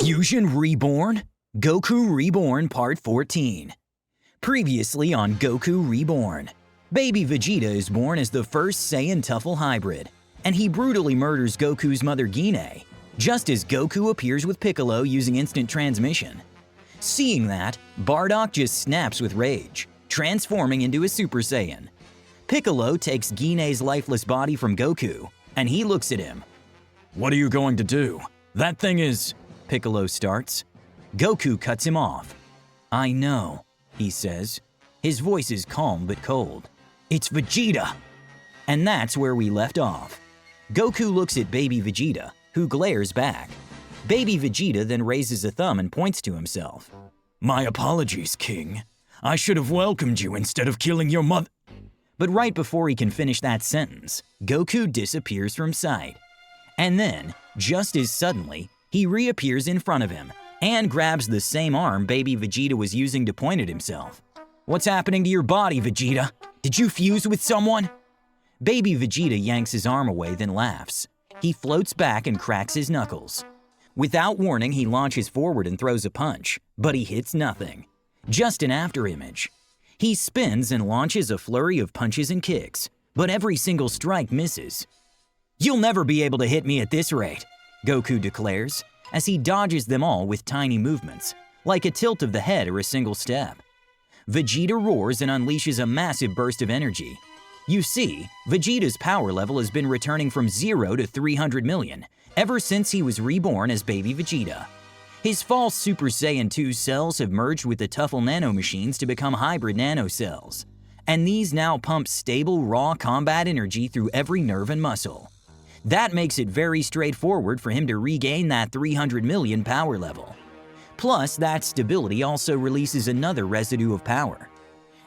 Fusion Reborn? Goku Reborn Part 14. Previously on Goku Reborn, baby Vegeta is born as the first Saiyan-Tuffle hybrid, and he brutally murders Goku's mother Gine, just as Goku appears with Piccolo using instant transmission. Seeing that, Bardock just snaps with rage, transforming into a Super Saiyan. Piccolo takes Gine's lifeless body from Goku, and he looks at him. "What are you going to do? That thing is…" Piccolo starts. Goku cuts him off. "I know," he says. His voice is calm but cold. "It's Vegeta!" And that's where we left off. Goku looks at baby Vegeta, who glares back. Baby Vegeta then raises a thumb and points to himself. "My apologies, King. I should have welcomed you instead of killing your mother." But right before he can finish that sentence, Goku disappears from sight. And then, just as suddenly, he reappears in front of him and grabs the same arm baby Vegeta was using to point at himself. "What's happening to your body, Vegeta? Did you fuse with someone?" Baby Vegeta yanks his arm away, then laughs. He floats back and cracks his knuckles. Without warning, he launches forward and throws a punch, but he hits nothing. Just an afterimage. He spins and launches a flurry of punches and kicks, but every single strike misses. "You'll never be able to hit me at this rate," Goku declares, as he dodges them all with tiny movements, like a tilt of the head or a single step. Vegeta roars and unleashes a massive burst of energy. You see, Vegeta's power level has been returning from 0 to 300 million ever since he was reborn as baby Vegeta. His false Super Saiyan 2 cells have merged with the Tuffle nanomachines to become hybrid nanocells, and these now pump stable, raw combat energy through every nerve and muscle. That makes it very straightforward for him to regain that 300 million power level. Plus, that stability also releases another residue of power.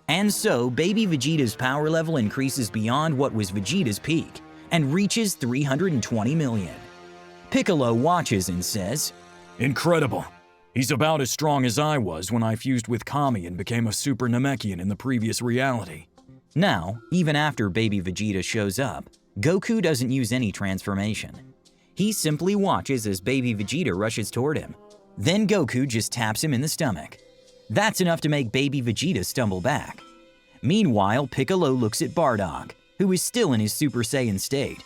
And so, baby Vegeta's power level increases beyond what was Vegeta's peak and reaches 320 million. Piccolo watches and says, "Incredible. He's about as strong as I was when I fused with Kami and became a Super Namekian in the previous reality." Now, even after baby Vegeta shows up, Goku doesn't use any transformation. He simply watches as baby Vegeta rushes toward him. Then Goku just taps him in the stomach. That's enough to make baby Vegeta stumble back. Meanwhile, Piccolo looks at Bardock, who is still in his Super Saiyan state.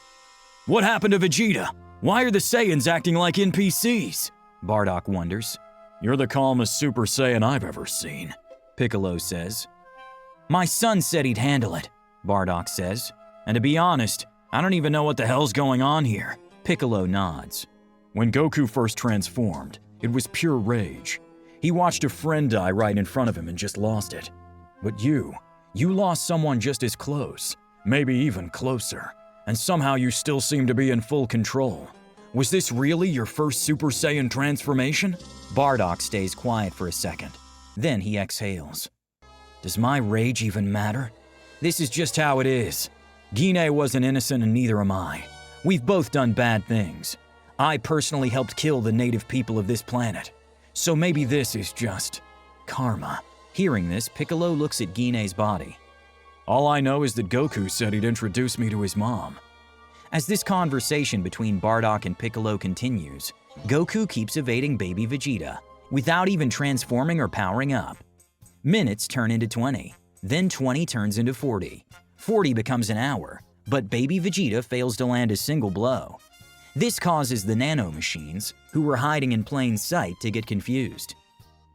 "What happened to Vegeta? Why are the Saiyans acting like NPCs?" Bardock wonders. "You're the calmest Super Saiyan I've ever seen," Piccolo says. "My son said he'd handle it," Bardock says. "And to be honest, I don't even know what the hell's going on here." Piccolo nods. "When Goku first transformed, it was pure rage. He watched a friend die right in front of him and just lost it. But you lost someone just as close, maybe even closer, and somehow you still seem to be in full control. Was this really your first Super Saiyan transformation?" Bardock stays quiet for a second. Then he exhales. "Does my rage even matter? This is just how it is. Gine wasn't innocent and neither am I. We've both done bad things. I personally helped kill the native people of this planet. So maybe this is just karma." Hearing this, Piccolo looks at Gine's body. "All I know is that Goku said he'd introduce me to his mom." As this conversation between Bardock and Piccolo continues, Goku keeps evading baby Vegeta, without even transforming or powering up. Minutes turn into 20, then 20 turns into 40. 40 becomes an hour, but baby Vegeta fails to land a single blow. This causes the nanomachines, who were hiding in plain sight, to get confused.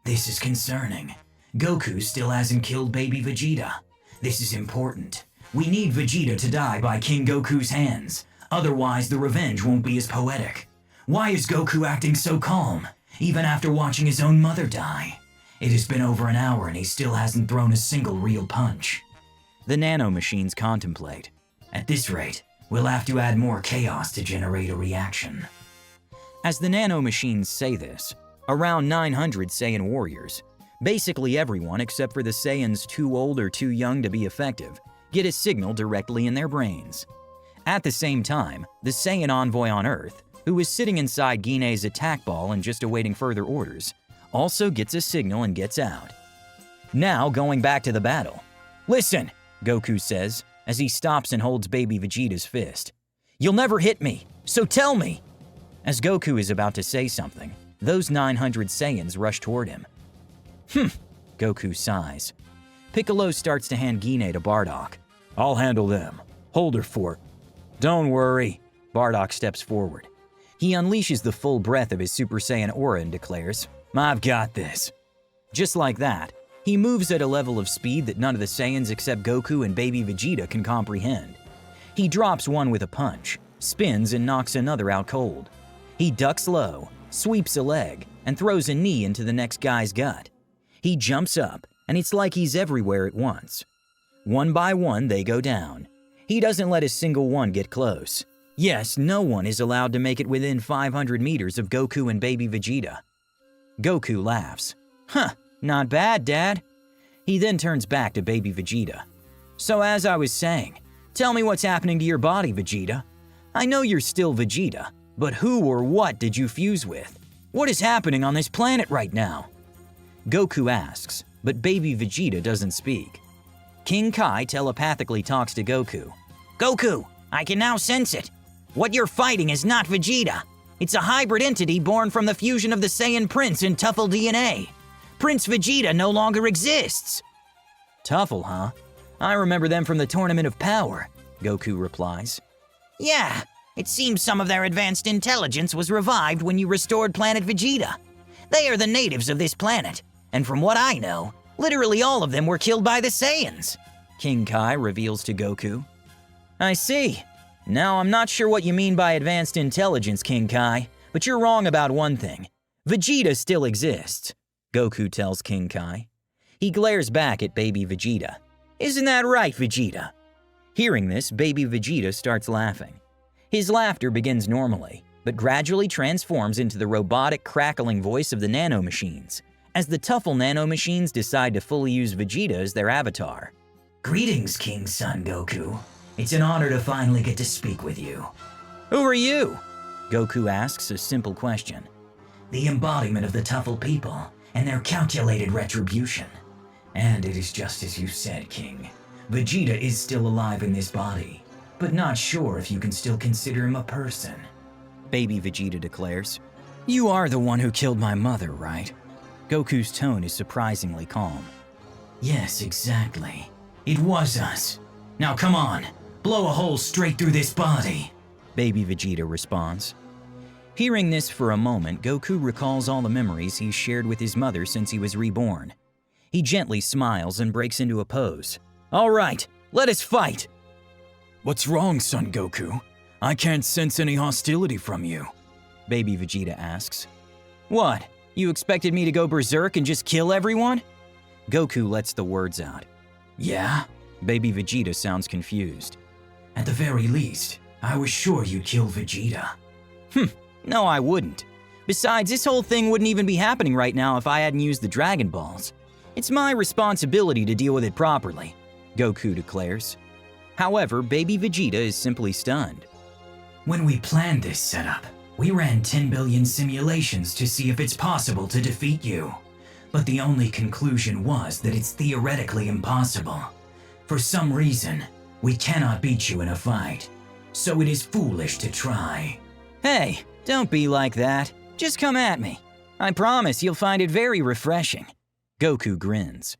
"This is concerning. Goku still hasn't killed baby Vegeta. This is important. We need Vegeta to die by King Goku's hands, otherwise the revenge won't be as poetic. Why is Goku acting so calm, even after watching his own mother die? It has been over an hour and he still hasn't thrown a single real punch." The nanomachines contemplate. "At this rate, we'll have to add more chaos to generate a reaction." As the nanomachines say this, around 900 Saiyan warriors, basically everyone except for the Saiyans too old or too young to be effective, get a signal directly in their brains. At the same time, the Saiyan envoy on Earth, who is sitting inside Gine's attack ball and just awaiting further orders, also gets a signal and gets out. Now going back to the battle. "Listen," Goku says, as he stops and holds baby Vegeta's fist. "You'll never hit me, so tell me." As Goku is about to say something, Those 900 Saiyans rush toward him. Goku sighs. Piccolo starts to hand Guinea to Bardock. I'll handle them. Hold her fort. Don't worry. Bardock steps forward. He unleashes the full breath of his Super Saiyan aura and declares, I've got this. Just like that, he moves at a level of speed that none of the Saiyans except Goku and baby Vegeta can comprehend. He drops one with a punch, spins and knocks another out cold. He ducks low, sweeps a leg, and throws a knee into the next guy's gut. He jumps up, and it's like he's everywhere at once. One by one, they go down. He doesn't let a single one get close. Yes, no one is allowed to make it within 500 meters of Goku and baby Vegeta. Goku laughs. Not bad, Dad. He then turns back to baby Vegeta. So as I was saying, tell me what's happening to your body, Vegeta. I know you're still Vegeta, but who or what did you fuse with? What is happening on this planet right now? Goku asks, but baby Vegeta doesn't speak. King Kai telepathically talks to Goku. Goku, I can now sense it. What you're fighting is not Vegeta. It's a hybrid entity born from the fusion of the Saiyan Prince and Tuffle DNA. Prince Vegeta no longer exists. Tuffle, huh? I remember them from the Tournament of Power, Goku replies. Yeah, it seems some of their advanced intelligence was revived when you restored planet Vegeta. They are the natives of this planet, and from what I know, literally all of them were killed by the Saiyans, King Kai reveals to Goku. I see. Now, I'm not sure what you mean by advanced intelligence, King Kai, but you're wrong about one thing. Vegeta still exists, Goku tells King Kai. He glares back at baby Vegeta. Isn't that right, Vegeta? Hearing this, baby Vegeta starts laughing. His laughter begins normally, but gradually transforms into the robotic, crackling voice of the nanomachines, as the Tuffle nanomachines decide to fully use Vegeta as their avatar. Greetings, King Son Goku. It's an honor to finally get to speak with you. Who are you? Goku asks a simple question. The embodiment of the Tuffle people and their calculated retribution. And it is just as you said, King. Vegeta is still alive in this body, but not sure if you can still consider him a person. Baby Vegeta declares. You are the one who killed my mother, right? Goku's tone is surprisingly calm. Yes, exactly. It was us. Now come on, blow a hole straight through this body, baby Vegeta responds. Hearing this for a moment, Goku recalls all the memories he's shared with his mother since he was reborn. He gently smiles and breaks into a pose. All right, let us fight! What's wrong, Son Goku? I can't sense any hostility from you, baby Vegeta asks. What? You expected me to go berserk and just kill everyone? Goku lets the words out. Yeah? Baby Vegeta sounds confused. At the very least, I was sure you'd kill Vegeta. No, I wouldn't. Besides, this whole thing wouldn't even be happening right now if I hadn't used the Dragon Balls. It's my responsibility to deal with it properly, Goku declares. However, baby Vegeta is simply stunned. When we planned this setup, we ran 10 billion simulations to see if it's possible to defeat you. But the only conclusion was that it's theoretically impossible. For some reason, we cannot beat you in a fight. So it is foolish to try. Hey, don't be like that. Just come at me. I promise you'll find it very refreshing. Goku grins.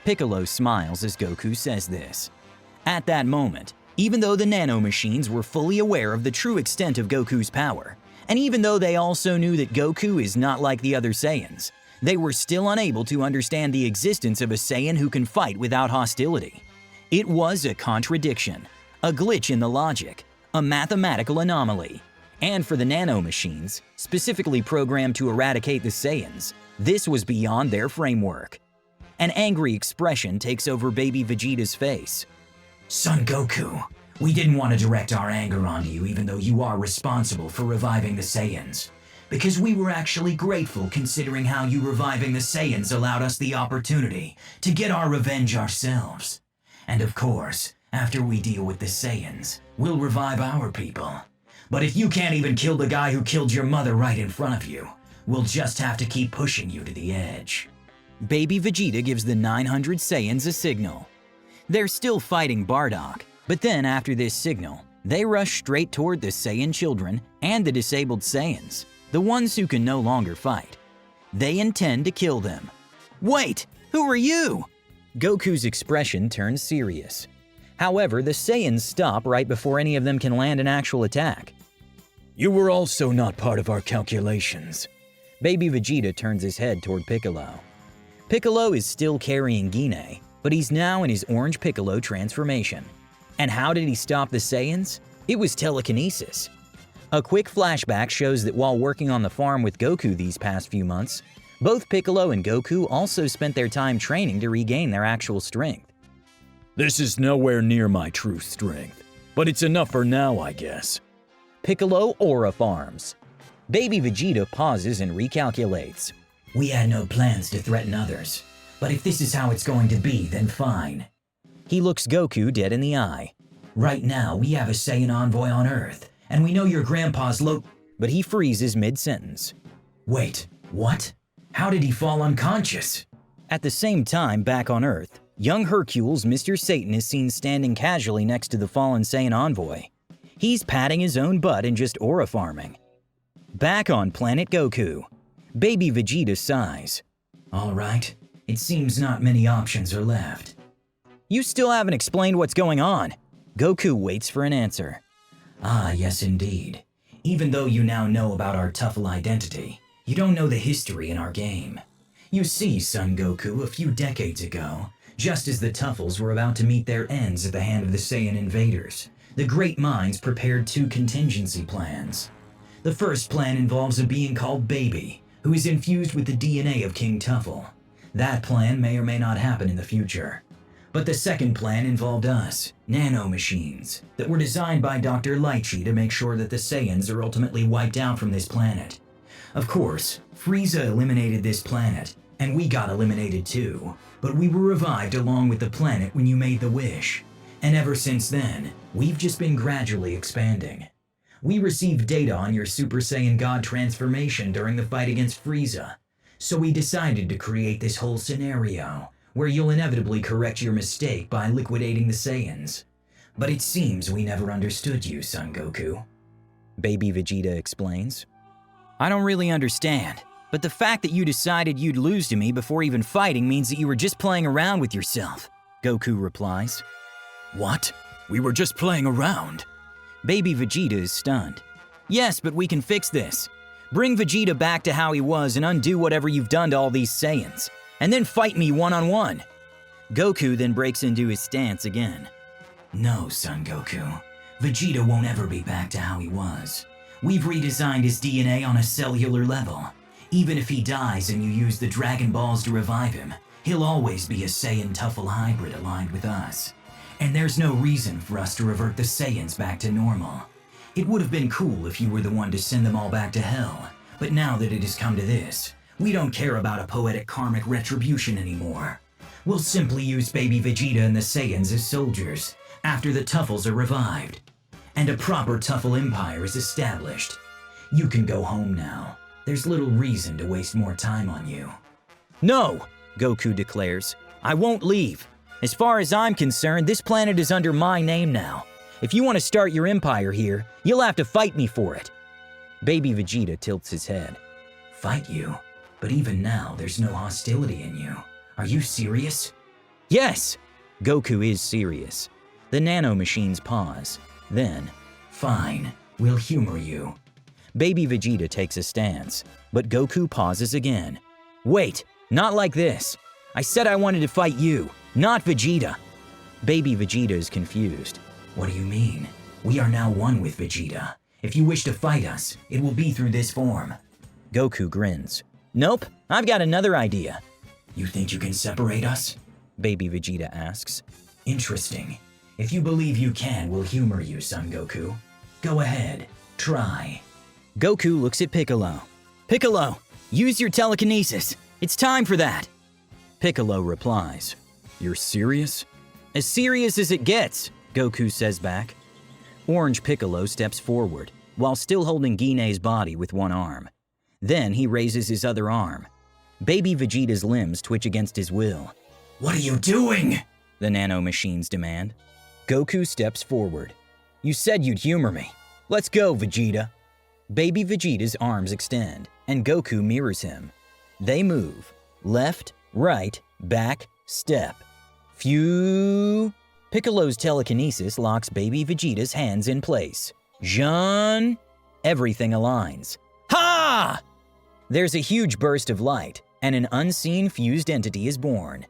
Piccolo smiles as Goku says this. At that moment, even though the nanomachines were fully aware of the true extent of Goku's power, and even though they also knew that Goku is not like the other Saiyans, they were still unable to understand the existence of a Saiyan who can fight without hostility. It was a contradiction, a glitch in the logic, a mathematical anomaly. And for the nanomachines, specifically programmed to eradicate the Saiyans, this was beyond their framework. An angry expression takes over baby Vegeta's face. Son Goku, we didn't want to direct our anger onto you even though you are responsible for reviving the Saiyans. Because we were actually grateful considering how you reviving the Saiyans allowed us the opportunity to get our revenge ourselves. And of course, after we deal with the Saiyans, we'll revive our people. But if you can't even kill the guy who killed your mother right in front of you, we'll just have to keep pushing you to the edge. Baby Vegeta gives the 900 Saiyans a signal. They're still fighting Bardock, but then after this signal, they rush straight toward the Saiyan children and the disabled Saiyans. the ones who can no longer fight. They intend to kill them. Wait, who are you? Goku's expression turns serious. However, the Saiyans stop right before any of them can land an actual attack. You were also not part of our calculations. Baby Vegeta turns his head toward Piccolo. Piccolo is still carrying Guinea, but he's now in his orange Piccolo transformation. And how did he stop the Saiyans? It was telekinesis. A quick flashback shows that while working on the farm with Goku these past few months, both Piccolo and Goku also spent their time training to regain their actual strength. This is nowhere near my true strength, but it's enough for now, I guess. Piccolo aura farms. Baby Vegeta pauses and recalculates. We had no plans to threaten others, but if this is how it's going to be, then fine. He looks Goku dead in the eye. Right now, we have a Saiyan envoy on Earth, and we know your grandpa's But he freezes mid-sentence. Wait, what? How did he fall unconscious? At the same time, back on Earth, young Hercules, Mr. Satan, is seen standing casually next to the fallen Saiyan envoy. He's patting his own butt and just aura farming. Back on planet Goku, Baby Vegeta sighs. All right, it seems not many options are left. You still haven't explained what's going on. Goku waits for an answer. Ah, yes indeed. Even though you now know about our Tuffle identity, you don't know the history in our game. You see, Son Goku, a few decades ago, just as the Tuffles were about to meet their ends at the hand of the Saiyan invaders, the Great Minds prepared two contingency plans. The first plan involves a being called Baby, who is infused with the DNA of King Tuffle. That plan may or may not happen in the future. But the second plan involved us, nanomachines, that were designed by Dr. Lychee to make sure that the Saiyans are ultimately wiped out from this planet. Of course, Frieza eliminated this planet, and we got eliminated too, but we were revived along with the planet when you made the wish. And ever since then, we've just been gradually expanding. We received data on your Super Saiyan God transformation during the fight against Frieza, so we decided to create this whole scenario, where you'll inevitably correct your mistake by liquidating the Saiyans. But it seems we never understood you, Son Goku. Baby Vegeta explains. I don't really understand, but the fact that you decided you'd lose to me before even fighting means that you were just playing around with yourself, Goku replies. What? We were just playing around. Baby Vegeta is stunned. Yes, but we can fix this. Bring Vegeta back to how he was and undo whatever you've done to all these Saiyans, and then fight me one-on-one. Goku then breaks into his stance again. No, Son Goku. Vegeta won't ever be back to how he was. We've redesigned his DNA on a cellular level. Even if he dies and you use the Dragon Balls to revive him, he'll always be a Saiyan Tuffle hybrid aligned with us. And there's no reason for us to revert the Saiyans back to normal. It would have been cool if you were the one to send them all back to hell, but now that it has come to this, we don't care about a poetic karmic retribution anymore. We'll simply use Baby Vegeta and the Saiyans as soldiers, after the Tuffles are revived. And a proper Tuffle empire is established. You can go home now. There's little reason to waste more time on you. No, Goku declares. I won't leave. As far as I'm concerned, this planet is under my name now. If you want to start your empire here, you'll have to fight me for it. Baby Vegeta tilts his head. Fight you? But even now, there's no hostility in you. Are you serious? Yes! Goku is serious. The nanomachines pause. Then, fine, we'll humor you. Baby Vegeta takes a stance, but Goku pauses again. Wait, not like this. I said I wanted to fight you, not Vegeta. Baby Vegeta is confused. What do you mean? We are now one with Vegeta. If you wish to fight us, it will be through this form. Goku grins. Nope, I've got another idea. You think you can separate us? Baby Vegeta asks. Interesting. If you believe you can, we'll humor you, Son Goku. Go ahead, try. Goku looks at Piccolo. Piccolo, use your telekinesis. It's time for that. Piccolo replies. You're serious? As serious as it gets, Goku says back. Orange Piccolo steps forward, while still holding Guinea's body with one arm. Then he raises his other arm. Baby Vegeta's limbs twitch against his will. What are you doing? The nanomachines demand. Goku steps forward. You said you'd humor me. Let's go, Vegeta. Baby Vegeta's arms extend, and Goku mirrors him. They move. Left, right, back, step. Phew! Piccolo's telekinesis locks Baby Vegeta's hands in place. Jean! Everything aligns. Ha! There's a huge burst of light, and an unseen fused entity is born.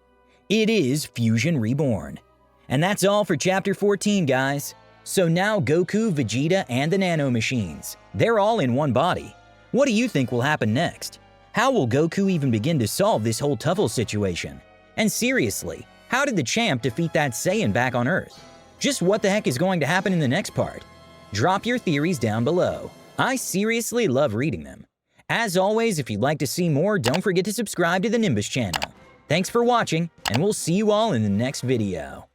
It is Fusion Reborn. And that's all for Chapter 14, guys. So now Goku, Vegeta, and the Nano Machines, they're all in one body. What do you think will happen next? How will Goku even begin to solve this whole Tuffle situation? And seriously, how did the champ defeat that Saiyan back on Earth? Just what the heck is going to happen in the next part? Drop your theories down below. I seriously love reading them. As always, if you'd like to see more, don't forget to subscribe to the Nimbus channel. Thanks for watching, and we'll see you all in the next video.